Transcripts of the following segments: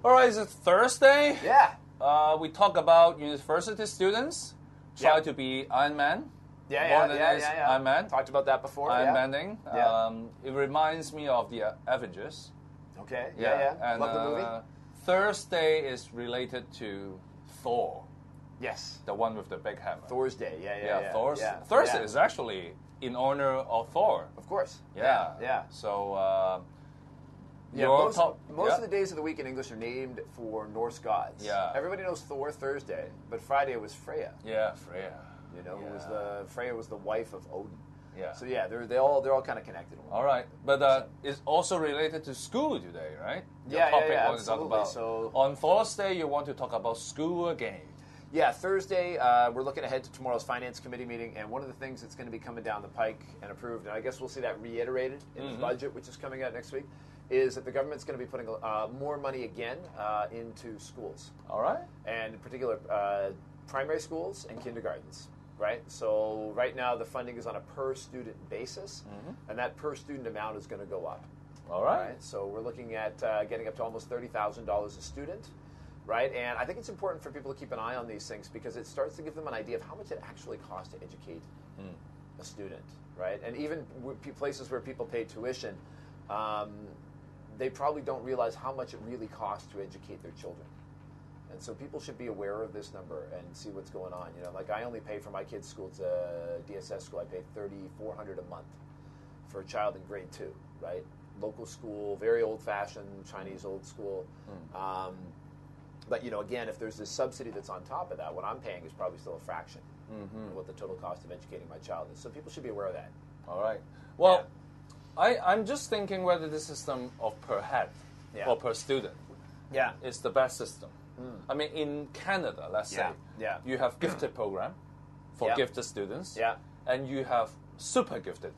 All right, is it Thursday? Yeah. We talk about university students try to be Iron Man. Yeah. Iron Man. Talked about that before. Iron Manning. Yeah. It reminds me of the Avengers. Okay. Yeah. And, Love the movie. Thursday is related to Thor. Yes. The one with the big hammer. Thor's Day. Yeah. Thursday is actually in honor of Thor. Of course. Yeah. So. Most of the days of the week in English are named for Norse gods. Yeah. Everybody knows Thor Thursday, but Friday was Freya. Yeah, Freya. You know, Freya was the wife of Odin. Yeah. So they're all kind of connected. All right, but it's also related to school today, right? Absolutely. So on Thursday, you want to talk about school again. Yeah, Thursday, we're looking ahead to tomorrow's Finance Committee meeting, and one of the things that's going to be coming down the pike and approved, and I guess we'll see that reiterated in the budget, which is coming out next week, is that the government's going to be putting more money again into schools. All right. And in particular, primary schools and kindergartens. Right? So right now the funding is on a per-student basis, and that per-student amount is going to go up. All right. So we're looking at getting up to almost $30,000 a student, right? And I think it's important for people to keep an eye on these things because it starts to give them an idea of how much it actually costs to educate a student, right? And even places where people pay tuition, they probably don't realize how much it really costs to educate their children. And so people should be aware of this number and see what's going on. You know, like I only pay for my kids' school, it's a DSS school, I pay $3,400 a month for a child in grade 2, right? Local school, very old-fashioned Chinese old school. But, you know, again, if there's this subsidy that's on top of that, what I'm paying is probably still a fraction of what the total cost of educating my child is. So people should be aware of that. All right. Well, I'm just thinking whether the system of per head or per student is the best system. I mean, in Canada, let's say, you have gifted program for gifted students, and you have super gifted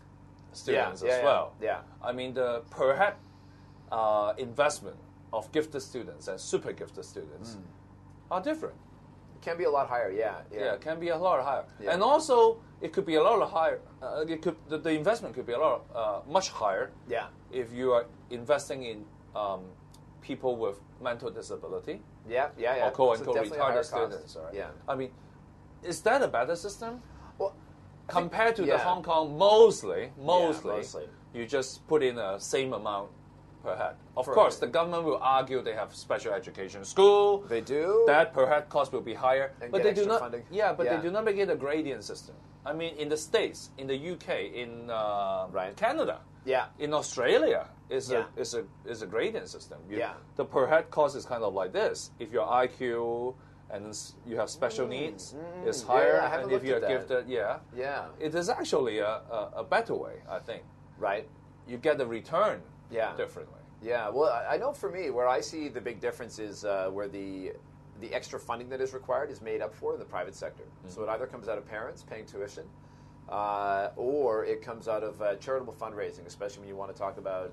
students as well. I mean, the per head investment of gifted students and super gifted students are different. It can be a lot higher, it can be a lot higher. And also, it could be a lot higher. The investment could be a lot much higher if you are investing in people with mental disability. Or quote-unquote retarded students. Right? I mean, is that a better system? Well, compared to the Hong Kong, mostly, you just put in the same amount per head. Of course, the government will argue they have special education school. They do. That per head cost will be higher, and but they do not. Funding. But they do not make it a gradient system. I mean, in the States, in the UK, in Canada, in Australia, is a gradient system. The per head cost is kind of like this. If your IQ and you have special needs is higher, and if you're gifted, it is actually a better way, I think. Right. You get the return differently. Yeah. Well, I know for me, where I see the big difference is where the extra funding that is required is made up for in the private sector. So it either comes out of parents paying tuition, or it comes out of charitable fundraising, especially when you want to talk about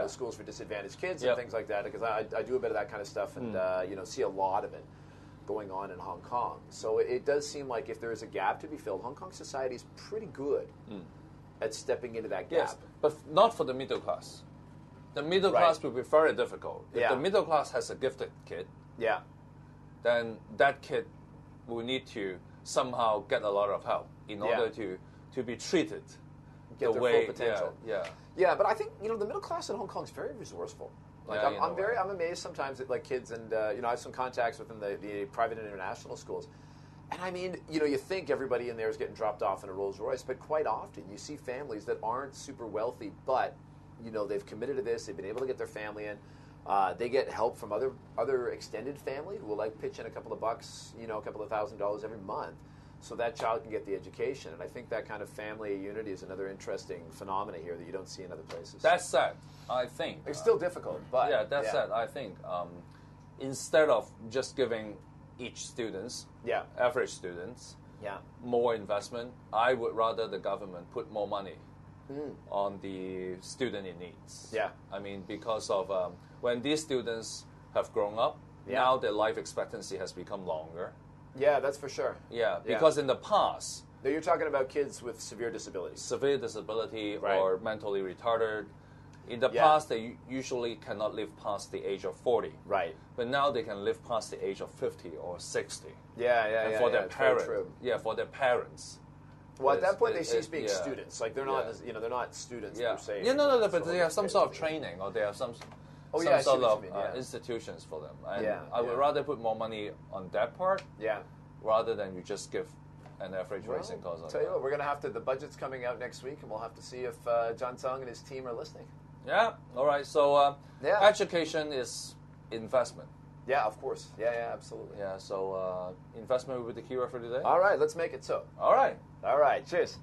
schools for disadvantaged kids and things like that. Because I do a bit of that kind of stuff, and see a lot of it going on in Hong Kong. So it does seem like if there is a gap to be filled, Hong Kong society is pretty good at stepping into that gap. Yes, but not for the middle class. The middle class will be very difficult. If the middle class has a gifted kid, then that kid will need to somehow get a lot of help in order to be treated get the their way full potential. Yeah, but I think the middle class in Hong Kong is very resourceful. Like I'm amazed sometimes at like kids, and I have some contacts within the private and international schools. And I mean, you think everybody in there is getting dropped off in a Rolls Royce, but quite often you see families that aren't super wealthy, but they've committed to this. They've been able to get their family in. They get help from other extended family who will like pitch in a couple of bucks, a couple of $1,000s every month, so that child can get the education. And I think that kind of family unity is another interesting phenomena here that you don't see in other places. That's sad, I think. It's still difficult, but that's sad. I think instead of just giving each students, average students, more investment, I would rather the government put more money on the student in needs. I mean, because of when these students have grown up, now their life expectancy has become longer. Yeah, that's for sure. Because in the past... Now you're talking about kids with severe disabilities. Severe disability or mentally retarded. In the past, they usually cannot live past the age of 40. Right. But now they can live past the age of 50 or 60. And for their parents. For their parents. Well, at that point, they cease being students. Like they're not, they're not students per se. But they have some sort of training, or they have some sort of institutions for them. And I would rather put more money on that part. Rather than you just give an average racing course. I'll tell you what, we're going to have to. The budget's coming out next week, and we'll have to see if John Tsang and his team are listening. Yeah. All right. So education is investment. Yeah, of course. Yeah, absolutely. Yeah. So investment will be the keyword for today. All right. Let's make it so. All right. All right. Cheers.